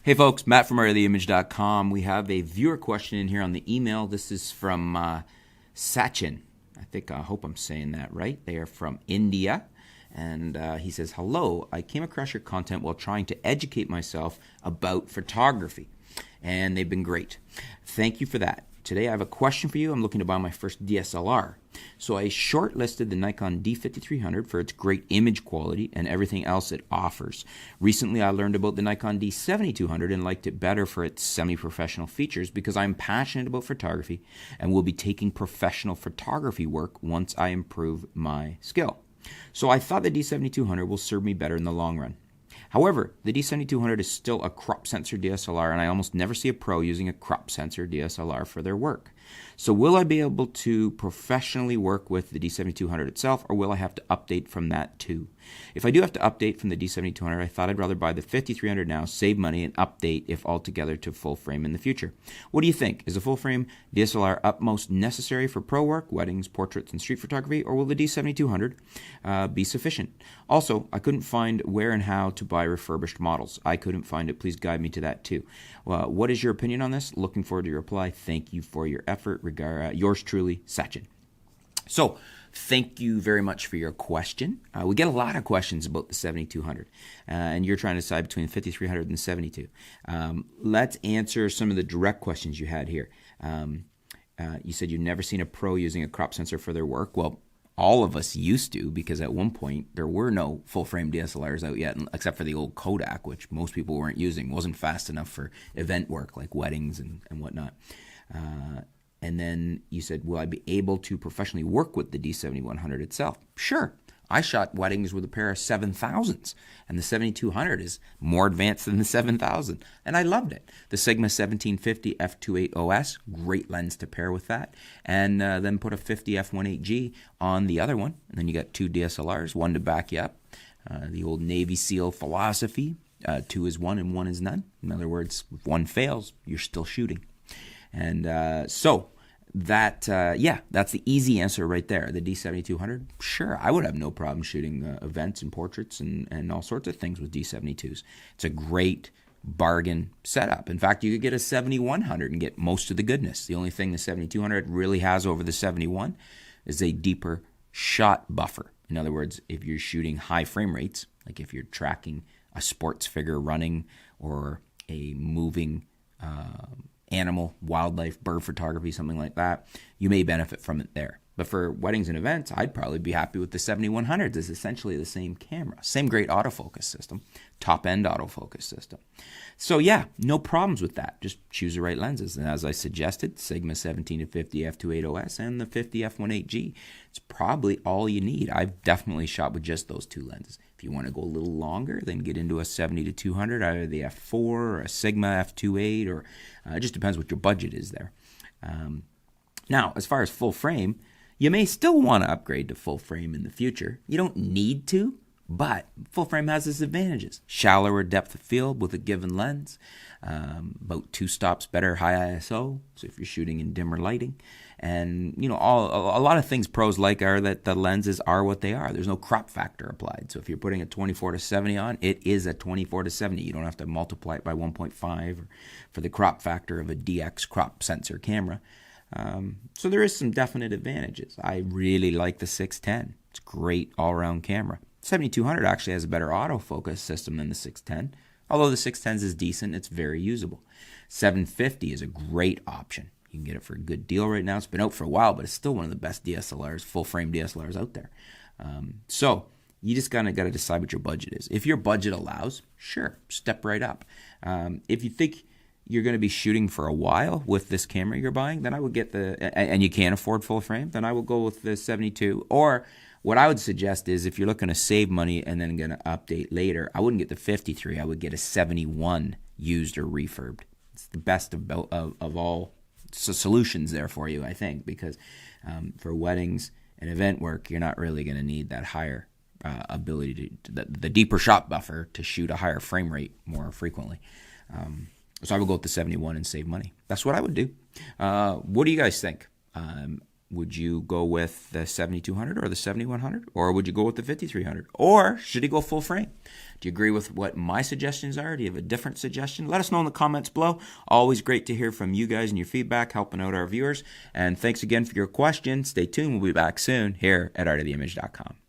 Hey folks, Matt from AreaTheImage.com. We have a viewer question in here on the email. This is from Sachin. I hope I'm saying that right. They are from India. And he says, hello, I came across your content while trying to educate myself about photography. And they've been great. Thank you for that. Today I have a question for you. I'm looking to buy my first DSLR. So I shortlisted the Nikon D7300 for its great image quality and everything else it offers. Recently I learned about the Nikon D7200 and liked it better for its semi-professional features because I'm passionate about photography and will be taking professional photography work once I improve my skill. So I thought the D7200 will serve me better in the long run. However, the D7200 is still a crop sensor DSLR, and I almost never see a pro using a crop sensor DSLR for their work. So will I be able to professionally work with the D7200 itself, or will I have to update from that too? If I do have to update from the D7200, I thought I'd rather buy the 5300 now, save money, and update if altogether to full frame in the future. What do you think? Is a full frame DSLR utmost necessary for pro work, weddings, portraits, and street photography, or will the D7200 be sufficient? Also, I couldn't find where and how to buy refurbished models. I couldn't find it. Please guide me to that too. What is your opinion on this? Looking forward to your reply. Thank you for your effort. Yours truly, Sachin. So, thank you very much for your question. We get a lot of questions about the 7200, and you're trying to decide between the 5300 and the 72. Let's answer some of the direct questions you had here. You said you've never seen a pro using a crop sensor for their work. Well, all of us used to, because at one point there were no full-frame DSLRs out yet, except for the old Kodak, which most people weren't using. Wasn't fast enough for event work like weddings and whatnot. And then you said, will I be able to professionally work with the D7100 itself? Sure. I shot weddings with a pair of 7000s, and the 7200 is more advanced than the 7000, and I loved it. The Sigma 1750 f2.8 OS, great lens to pair with that, and then put a 50 f1.8G on the other one, and then you got two DSLRs, one to back you up. The old Navy SEAL philosophy, 2 is 1 and 1 is none. In other words, if one fails, you're still shooting. And so that's the easy answer right there. The D7200, sure, I would have no problem shooting events and portraits and all sorts of things with D72s. It's a great bargain setup. In fact, you could get a 7100 and get most of the goodness. The only thing the 7200 really has over the 71 is a deeper shot buffer. In other words, if you're shooting high frame rates, like if you're tracking a sports figure running or a moving animal, wildlife, bird photography, something like that, you may benefit from it there. But for weddings and events, I'd probably be happy with the 7100. It's essentially the same camera, same great autofocus system, top-end autofocus system. So yeah, no problems with that. Just choose the right lenses. And as I suggested, Sigma 17-50 f2.8 OS and the 50 f1.8G. It's probably all you need. I've definitely shot with just those two lenses. If you want to go a little longer, then get into a 70-200, either the f4 or a Sigma f2.8, or it just depends what your budget is there. Now, as far as full frame, you may still want to upgrade to full frame in the future. You don't need to, but full frame has its advantages. Shallower depth of field with a given lens, about 2 stops better high ISO, so if you're shooting in dimmer lighting. And, a lot of things pros like are that the lenses are what they are. There's no crop factor applied. So if you're putting a 24-70 on, it is a 24-70. You don't have to multiply it by 1.5 for the crop factor of a DX crop sensor camera. So there is some definite advantages. I really like the 610. It's a great all-around camera. 7200 actually has a better autofocus system than the 610. Although the 610s is decent, it's very usable. 750 is a great option. You can get it for a good deal right now. It's been out for a while, but it's still one of the best DSLRs, full-frame DSLRs out there. So you just kind of got to decide what your budget is. If your budget allows, sure, step right up. If you think you're going to be shooting for a while with this camera you're buying, then I would get and you can't afford full frame, then I would go with the 72. Or what I would suggest is if you're looking to save money and then going to update later, I wouldn't get the 53. I would get a 71 used or refurbed. It's the best of all solutions there for you, I think, because for weddings and event work, you're not really going to need that higher ability to the deeper shot buffer to shoot a higher frame rate more frequently. So I would go with the 71 and save money. That's what I would do. What do you guys think? Would you go with the 7200 or the 7100? Or would you go with the 5300? Or should he go full frame? Do you agree with what my suggestions are? Do you have a different suggestion? Let us know in the comments below. Always great to hear from you guys and your feedback, helping out our viewers. And thanks again for your questions. Stay tuned. We'll be back soon here at artoftheimage.com.